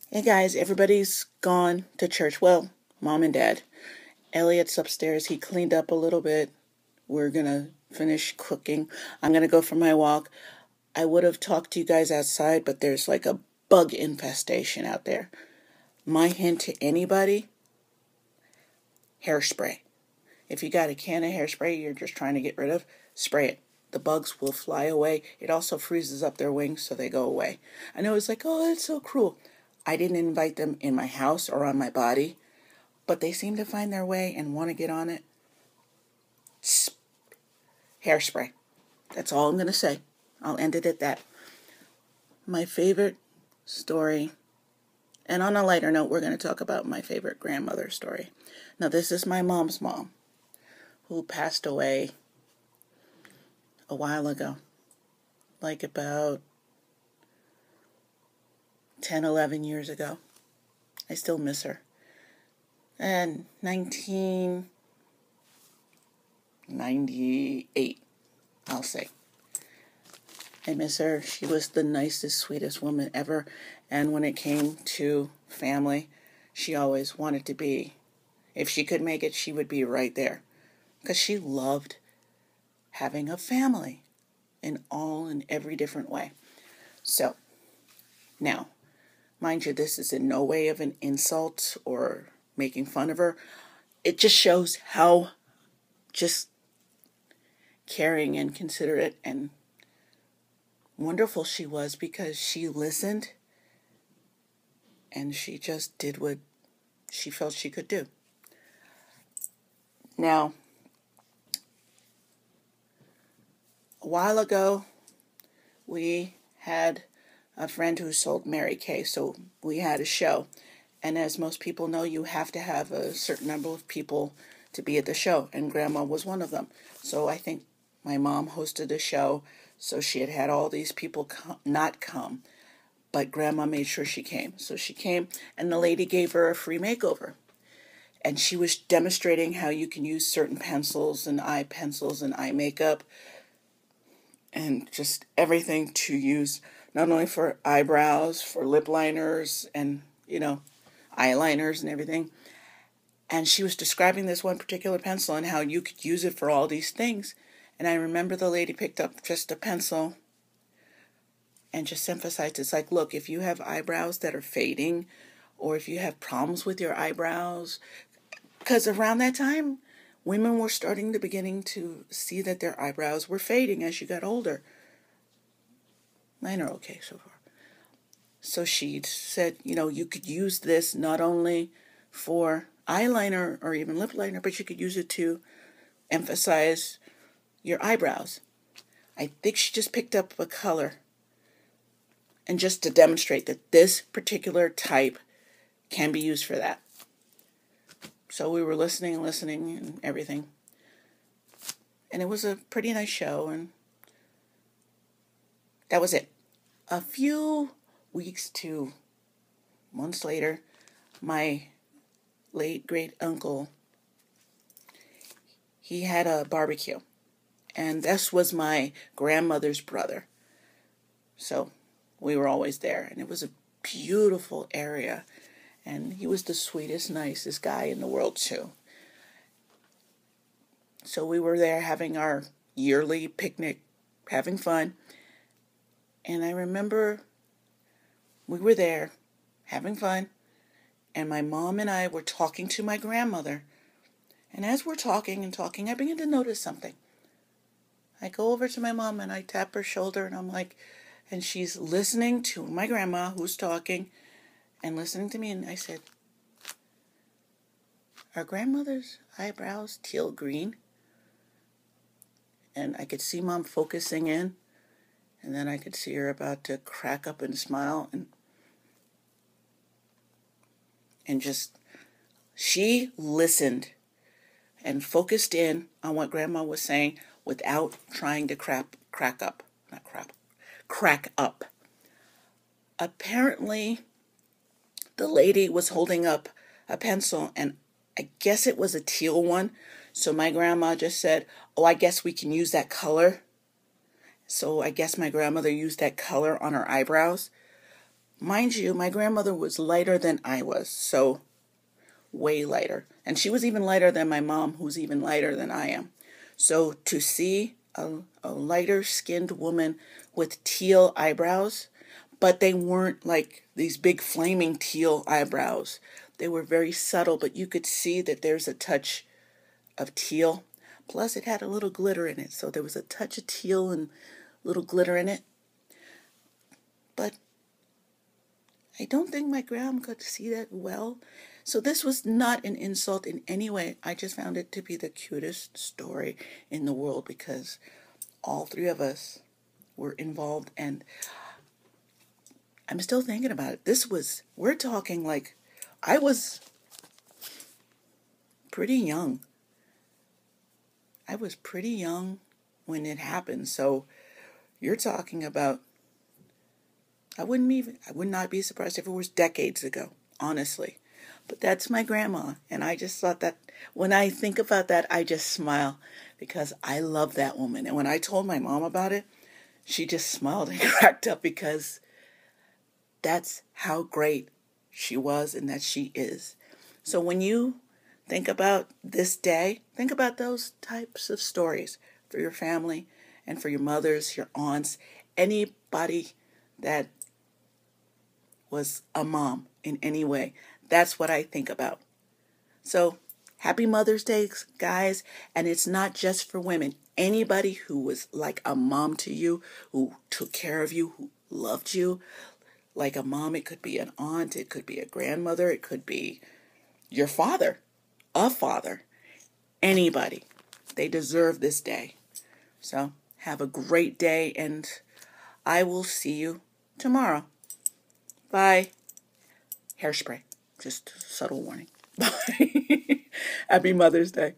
Hey guys, everybody's gone to church. Well, mom and dad. Elliot's upstairs. He cleaned up a little bit. We're gonna finish cooking. I'm gonna go for my walk. I would have talked to you guys outside, but there's like a bug infestation out there. My hint to anybody, hairspray. If you got a can of hairspray you're just trying to get rid of, spray it. The bugs will fly away. It also freezes up their wings so they go away. I know it's like, oh, it's so cruel. I didn't invite them in my house or on my body, but they seem to find their way and want to get on it. Hairspray. That's all I'm going to say. I'll end it at that. My favorite story, and on a lighter note, we're going to talk about my favorite grandmother story. Now, this is my mom's mom, who passed away a while ago, like about 10, 11 years ago. I still miss her. And 1998, I'll say. I miss her. She was the nicest, sweetest woman ever. And when it came to family, she always wanted to be, if she could make it, she would be right there. Because she loved having a family in every different way. So, now, mind you, this is in no way of an insult or making fun of her. It just shows how just caring and considerate and wonderful she was, because she listened and she just did what she felt she could do. Now, a while ago, we had a friend who sold Mary Kay, so we had a show. And as most people know, you have to have a certain number of people to be at the show, and Grandma was one of them. So I think my mom hosted a show, so she had all these people not come, but Grandma made sure she came. So she came, and the lady gave her a free makeover. And she was demonstrating how you can use certain pencils and eye makeup and just everything to use, not only for eyebrows, for lip liners and, eyeliners and everything. And she was describing this one particular pencil and how you could use it for all these things. And I remember the lady picked up just a pencil and just emphasized, it's like, look, if you have eyebrows that are fading, or if you have problems with your eyebrows, because around that time, women were beginning to see that their eyebrows were fading as you got older. Mine are okay so far. So she said, you could use this not only for eyeliner or even lip liner, but you could use it to emphasize your eyebrows. I think she just picked up a color, and just to demonstrate that this particular type can be used for that. So we were listening and everything. And it was a pretty nice show, and that was it. A few weeks to months later, my late great uncle, he had a barbecue. And this was my grandmother's brother. So we were always there, and it was a beautiful area. And he was the sweetest, nicest guy in the world, too. So we were there having our yearly picnic, having fun. And I remember we were there having fun, and my mom and I were talking to my grandmother. And as we're talking, I begin to notice something. I go over to my mom and I tap her shoulder, and I'm like, and she's listening to my grandma who's talking and listening to me, and I said, are grandmother's eyebrows teal green? And I could see Mom focusing in, and then I could see her about to crack up and smile, and just, she listened and focused in on what Grandma was saying without trying to crack up. Apparently, the lady was holding up a pencil, and I guess it was a teal one. So my grandma just said, oh, I guess we can use that color. So I guess my grandmother used that color on her eyebrows. mind you, my grandmother was lighter than I was, so way lighter. And she was even lighter than my mom, who's even lighter than I am. So to see a lighter skinned woman with teal eyebrows, but they weren't like these big flaming teal eyebrows. They were very subtle, but you could see that there's a touch of teal. Plus, it had a little glitter in it, so there was a touch of teal and little glitter in it. But I don't think my grandma could see that well. So this was not an insult in any way. I just found it to be the cutest story in the world because all three of us were involved, and I'm still thinking about it. We're talking like, I was pretty young. I was pretty young when it happened. So you're talking about, I would not be surprised if it was decades ago, honestly. But that's my grandma. And I just thought that when I think about that, I just smile because I love that woman. And when I told my mom about it, she just smiled and cracked up because that's how great she was and that she is. So when you think about this day, think about those types of stories for your family and for your mothers, your aunts, anybody that was a mom in any way. That's what I think about. So happy Mother's Day, guys. And it's not just for women. Anybody who was like a mom to you, who took care of you, who loved you like a mom. It could be an aunt, it could be a grandmother, it could be your father, a father, anybody. They deserve this day. So have a great day, and I will see you tomorrow. Bye. Hairspray. Just subtle warning. Bye. Happy Mother's Day.